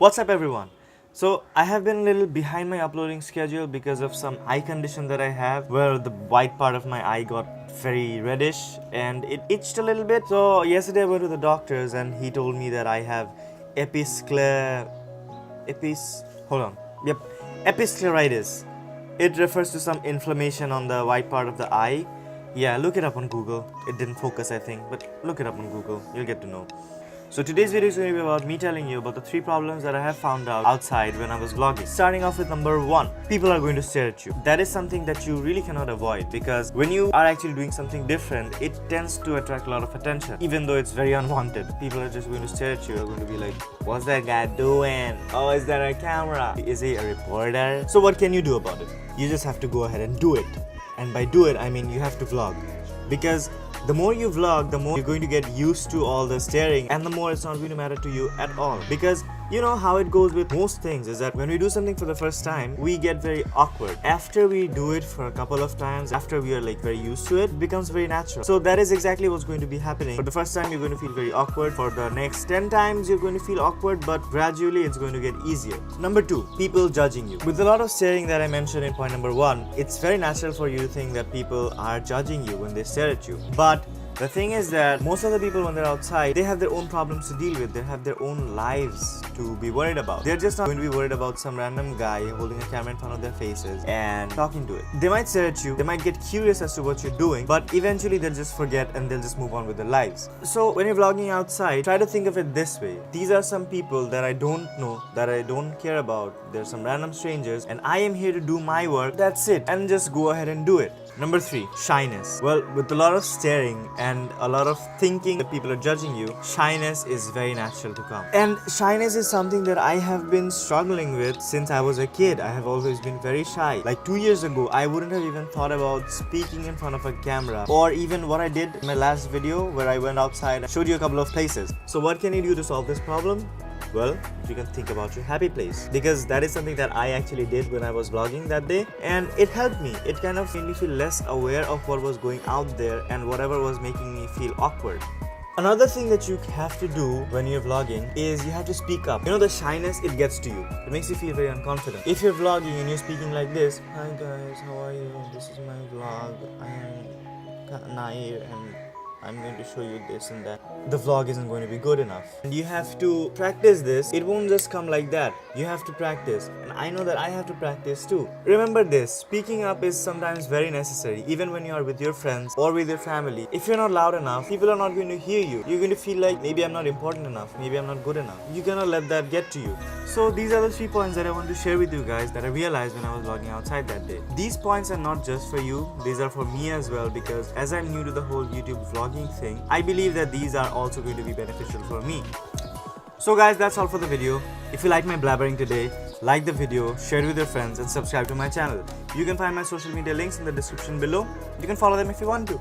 What's up everyone? So I have been a little behind my uploading schedule because of some eye condition that I have where the white part of my eye got very reddish and it itched a little bit. So yesterday I went to the doctor's and he told me that I have episcleritis. It refers to some inflammation on the white part of the eye. Yeah, look it up on Google. It didn't focus, I think, but look it up on Google. You'll get to know. So today's video is going to be about me telling you about the 3 problems that I have found out outside when I was vlogging. Starting off with number 1. People are going to stare at you. That is something that you really cannot avoid because when you are actually doing something different, it tends to attract a lot of attention. Even though it's very unwanted. People are just going to stare at you. They're going to be like, what's that guy doing? Oh, is that a camera? Is he a reporter? So what can you do about it? You just have to go ahead and do it. And by do it, I mean you have to vlog. Because the more you vlog, the more you're going to get used to all the staring and the more it's not going to matter to you at all. Because you know how it goes with most things is that when we do something for the first time, we get very awkward. After we do it for a couple of times, after we are like very used to it, it becomes very natural. So that is exactly what's going to be happening. For the first time, you're going to feel very awkward. For the next 10 times, you're going to feel awkward, but gradually it's going to get easier. Number 2, people judging you. With a lot of staring that I mentioned in point number 1, it's very natural for you to think that people are judging you when they stare at you. But the thing is that most of the people when they're outside, they have their own problems to deal with. They have their own lives to be worried about. They're just not going to be worried about some random guy holding a camera in front of their faces and talking to it. They might stare at you, they might get curious as to what you're doing, but eventually they'll just forget and they'll just move on with their lives. So when you're vlogging outside, try to think of it this way. These are some people that I don't know, that I don't care about. They're some random strangers and I am here to do my work. That's it. And just go ahead and do it. Number 3, shyness. Well, with a lot of staring and a lot of thinking that people are judging you, shyness is very natural to come. And shyness is something that I have been struggling with since I was a kid. I have always been very shy. Like 2 years ago, I wouldn't have even thought about speaking in front of a camera, or even what I did in my last video where I went outside and showed you a couple of places. So what can you do to solve this problem? Well, you can think about your happy place, because that is something that I actually did when I was vlogging that day and it helped me. It kind of made me feel less aware of what was going out there and whatever was making me feel awkward. Another thing that you have to do when you're vlogging is you have to speak up. You know, the shyness, it gets to you. It makes you feel very unconfident. If you're vlogging and you're speaking like this, hi guys, how are you? This is my vlog. I am Nair and I'm going to show you this and that. The vlog isn't going to be good enough. And you have to practice this. It won't just come like that. You have to practice. And I know that I have to practice too. Remember this, speaking up is sometimes very necessary. Even when you are with your friends or with your family. If you're not loud enough, people are not going to hear you. You're going to feel like maybe I'm not important enough. Maybe I'm not good enough. You cannot let that get to you. So these are the 3 points that I want to share with you guys that I realized when I was vlogging outside that day. These points are not just for you. These are for me as well, because as I'm new to the whole YouTube vlogging thing, I believe that these are also going to be beneficial for me. So guys, that's all for the video. If you like my blabbering today, like the video, share it with your friends and subscribe to my channel. You can find my social media links in the description below. You can follow them if you want to.